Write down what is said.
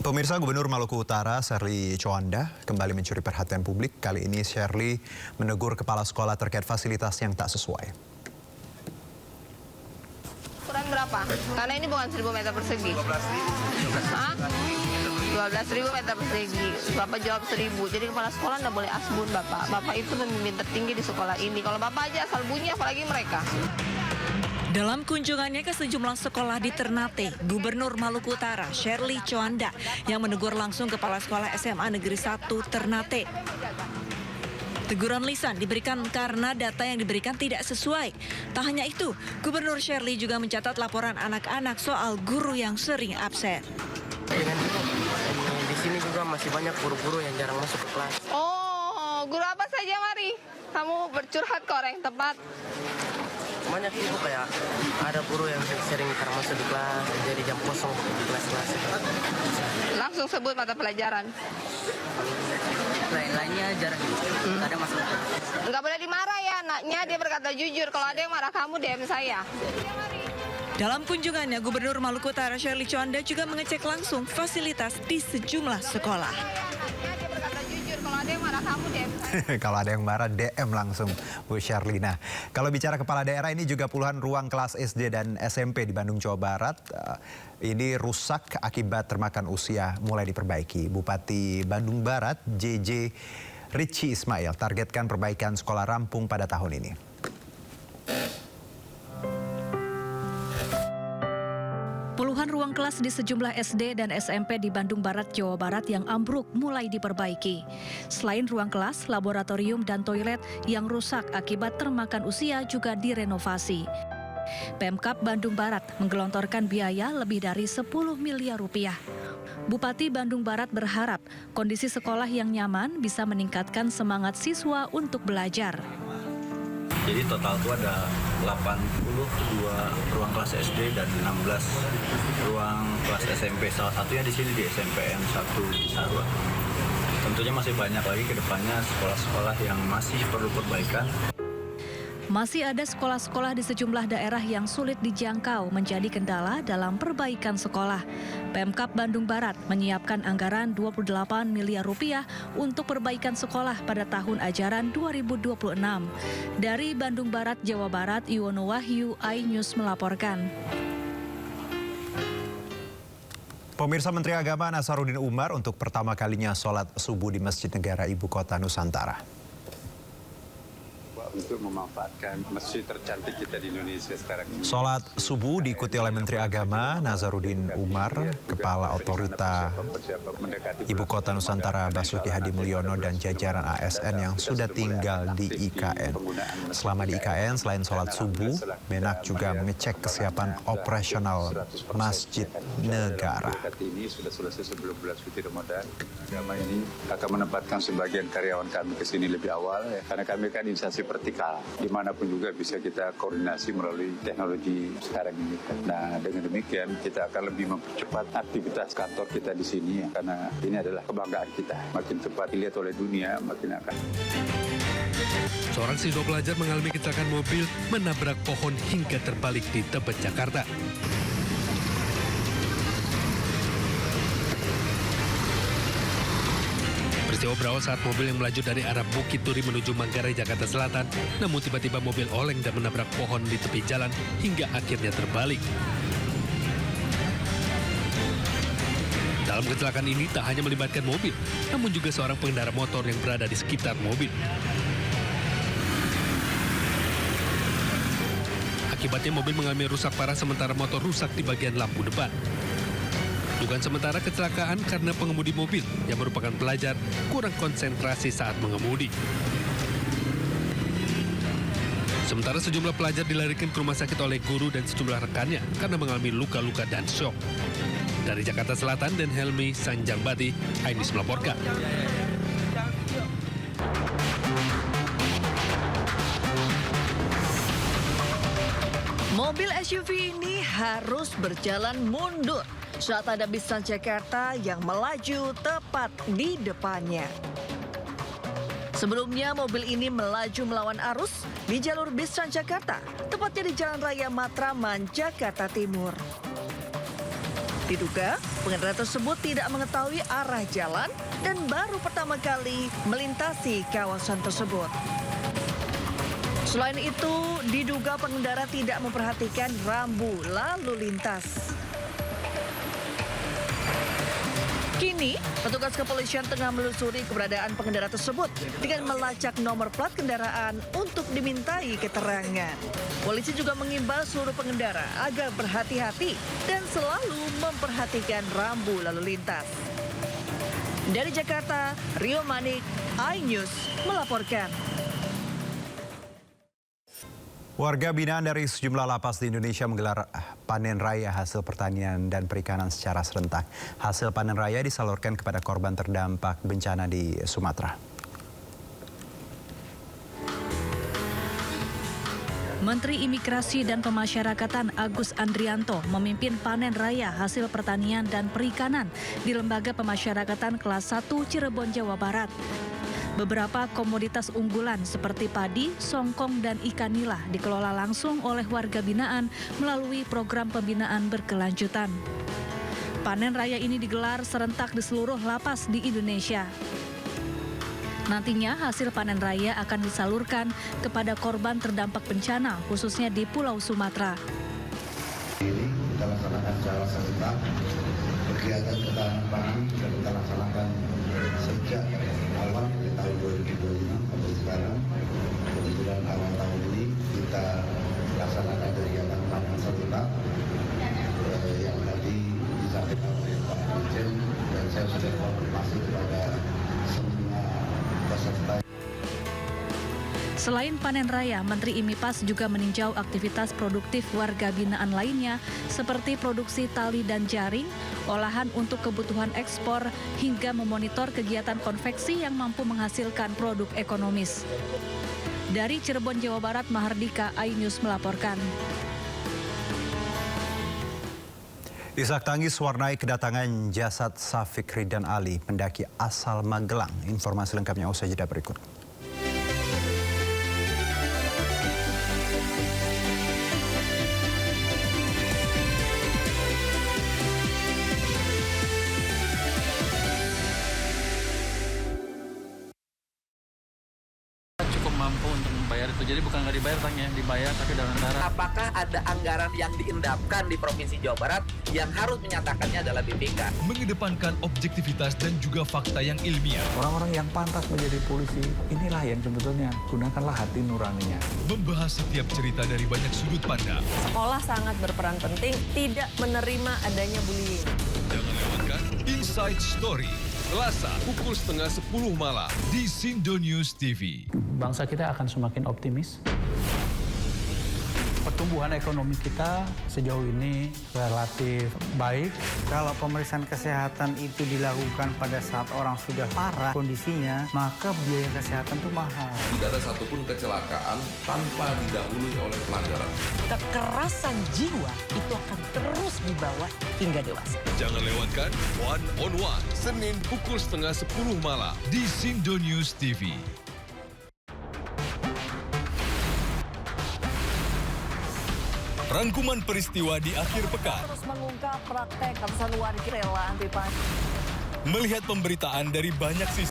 Pemirsa, Gubernur Maluku Utara, Sherly Coanda, kembali mencuri perhatian publik. Kali ini Sherly menegur kepala sekolah terkait fasilitas yang tak sesuai. Ukuran berapa? Karena ini bukan 1.000 meter persegi. 12.000 meter persegi. Bapak jawab 1.000. Jadi kepala sekolah nggak boleh asbun, Bapak. Bapak itu pemimpin tertinggi di sekolah ini. Kalau Bapak aja asal bunyi, apalagi mereka. Dalam kunjungannya ke sejumlah sekolah di Ternate, Gubernur Maluku Utara, Sherly Coanda, yang menegur langsung kepala sekolah SMA Negeri 1 Ternate. Teguran lisan diberikan karena data yang diberikan tidak sesuai. Tak hanya itu, Gubernur Sherly juga mencatat laporan anak-anak soal guru yang sering absen. Di sini juga masih banyak guru-guru yang jarang masuk ke kelas. Oh, guru apa saja, mari? Kamu bercurhat ke orang yang tepat. Banyak ibu kayak ada guru yang sering jarang masuk di kelas, jadi jam kosong di kelas-kelas. Langsung sebut mata pelajaran. Lain-lainnya jarang, ada masuk. Nggak boleh dimarah ya anaknya, dia berkata jujur. Kalau ada yang marah kamu, DM saya. Dalam kunjungannya, Gubernur Maluku Utara Sherly Coanda juga mengecek langsung fasilitas di sejumlah sekolah. Dia berkata jujur. Kalau ada yang marah kamu, DM saya. Kalau ada yang marah, DM langsung Bu Sherly. Nah, kalau bicara kepala daerah, ini juga puluhan ruang kelas SD dan SMP di Bandung, Jawa Barat. Ini rusak akibat termakan usia, mulai diperbaiki. Bupati Bandung Barat, JJ Ritchie Ismail, targetkan perbaikan sekolah rampung pada tahun ini. Puluhan ruang kelas di sejumlah SD dan SMP di Bandung Barat, Jawa Barat yang ambruk mulai diperbaiki. Selain ruang kelas, laboratorium dan toilet yang rusak akibat termakan usia juga direnovasi. Pemkab Bandung Barat menggelontorkan biaya lebih dari 10 miliar rupiah. Bupati Bandung Barat berharap kondisi sekolah yang nyaman bisa meningkatkan semangat siswa untuk belajar. Jadi total itu ada 82 ruang kelas SD dan 16 ruang kelas SMP. Salah satunya di sini di SMPN 1 Sarua. Tentunya masih banyak lagi ke depannya sekolah-sekolah yang masih perlu perbaikan. Masih ada sekolah-sekolah di sejumlah daerah yang sulit dijangkau menjadi kendala dalam perbaikan sekolah. Pemkab Bandung Barat menyiapkan anggaran 28 miliar rupiah untuk perbaikan sekolah pada tahun ajaran 2026. Dari Bandung Barat, Jawa Barat, Yuwono Wahyu, iNews melaporkan. Pemirsa, Menteri Agama Nasaruddin Umar untuk pertama kalinya sholat subuh di Masjid Negara Ibu Kota Nusantara. Untuk memanfaatkan masjid tercantik kita di Indonesia sekarang ini. Sholat subuh diikuti oleh Menteri Agama Nasaruddin Umar, Kepala Otorita Ibu Kota Nusantara Basuki Hadi Mulyono dan jajaran ASN yang sudah tinggal di IKN. Selama di IKN, selain sholat subuh, Menak juga mengecek kesiapan operasional Masjid Negara. Ini sudah selesai sebelum bulan suci Ramadan. Agama ini akan menempatkan sebagian karyawan kami ke sini lebih awal, ya, karena kami kan instansi vertikal, dimanapun juga bisa kita koordinasi melalui teknologi sekarang ini. Nah, dengan demikian kita akan lebih mempercepat aktivitas kantor kita di sini, ya, karena ini adalah kebanggaan kita. Makin cepat dilihat oleh dunia, makin akan. Seorang siswa pelajar mengalami kecelakaan mobil menabrak pohon hingga terbalik di Tebet, Jakarta. Peristiwa berawal saat mobil yang melaju dari arah Bukit Duri menuju Manggarai, Jakarta Selatan, namun tiba-tiba mobil oleng dan menabrak pohon di tepi jalan hingga akhirnya terbalik. Dalam kecelakaan ini tak hanya melibatkan mobil, namun juga seorang pengendara motor yang berada di sekitar mobil. Akibatnya mobil mengalami rusak parah sementara motor rusak di bagian lampu depan. Dugaan sementara kecelakaan karena pengemudi mobil yang merupakan pelajar kurang konsentrasi saat mengemudi. Sementara sejumlah pelajar dilarikan ke rumah sakit oleh guru dan sejumlah rekannya karena mengalami luka-luka dan syok. Dari Jakarta Selatan dan Helmi Sanjangbati, iNews melaporkan. Mobil SUV ini harus berjalan mundur saat ada bis Transjakarta yang melaju tepat di depannya. Sebelumnya mobil ini melaju melawan arus di jalur bis Transjakarta, tepatnya di Jalan Raya Matraman, Jakarta Timur. Diduga, pengendara tersebut tidak mengetahui arah jalan dan baru pertama kali melintasi kawasan tersebut. Selain itu, diduga pengendara tidak memperhatikan rambu lalu lintas. Kini, petugas kepolisian tengah menelusuri keberadaan pengendara tersebut dengan melacak nomor plat kendaraan untuk dimintai keterangan. Polisi juga mengimbau seluruh pengendara agar berhati-hati dan selalu memperhatikan rambu lalu lintas. Dari Jakarta, Rio Manik, iNews melaporkan. Warga binaan dari sejumlah lapas di Indonesia menggelar panen raya hasil pertanian dan perikanan secara serentak. Hasil panen raya disalurkan kepada korban terdampak bencana di Sumatera. Menteri Imigrasi dan Pemasyarakatan Agus Andrianto memimpin panen raya hasil pertanian dan perikanan di Lembaga Pemasyarakatan Kelas 1 Cirebon, Jawa Barat. Beberapa komoditas unggulan seperti padi, songkong, dan ikan nila dikelola langsung oleh warga binaan melalui program pembinaan berkelanjutan. Panen raya ini digelar serentak di seluruh lapas di Indonesia. Nantinya hasil panen raya akan disalurkan kepada korban terdampak bencana, khususnya di Pulau Sumatera. Ini kita laksanakan secara serentak. Kegiatan ketahanan pangan sudah kita laksanakan sejak awal di tahun 2025 sampai sekarang. Kebetulan awal tahun ini kita laksanakan kegiatan panen serentak yang tadi disampaikan oleh Pak Dirjen, dan saya sudah konfirmasi kepada semua peserta. Selain panen raya, Menteri IMIPAS juga meninjau aktivitas produktif warga binaan lainnya seperti produksi tali dan jaring, olahan untuk kebutuhan ekspor, hingga memonitor kegiatan konveksi yang mampu menghasilkan produk ekonomis. Dari Cirebon, Jawa Barat, Mahardika, iNews melaporkan. Isak tangis warnai kedatangan jasad Syafiq Ridwan Ali, pendaki asal Magelang. Informasi lengkapnya usai jeda berikut. Mampu untuk membayar itu, jadi bukan nggak dibayar tangnya, dibayar tapi dalam darah. Apakah ada anggaran yang diendapkan di Provinsi Jawa Barat yang harus menyatakannya adalah BPK? Mengedepankan objektivitas dan juga fakta yang ilmiah. Orang-orang yang pantas menjadi polisi, inilah yang sebetulnya gunakanlah hati nuraninya. Membahas setiap cerita dari banyak sudut pandang. Sekolah sangat berperan penting, tidak menerima adanya bullying. Jangan lewatkan Inside Story. Selasa pukul 9:30 malam di Sindonews TV. Bangsa kita akan semakin optimis. Pertumbuhan ekonomi kita sejauh ini relatif baik. Kalau pemeriksaan kesehatan itu dilakukan pada saat orang sudah parah kondisinya, maka biaya kesehatan itu mahal. Tidak ada satupun kecelakaan tanpa didahului oleh pelanggaran. Kekerasan jiwa itu akan terus dibawa hingga dewasa. Jangan lewatkan One on One, Senin pukul 9:30 malam di Sindonews TV. Rangkuman peristiwa di akhir pekan. Terus mengungkap praktek ratusan warga rela anti pajak. Melihat pemberitaan dari banyak sisi.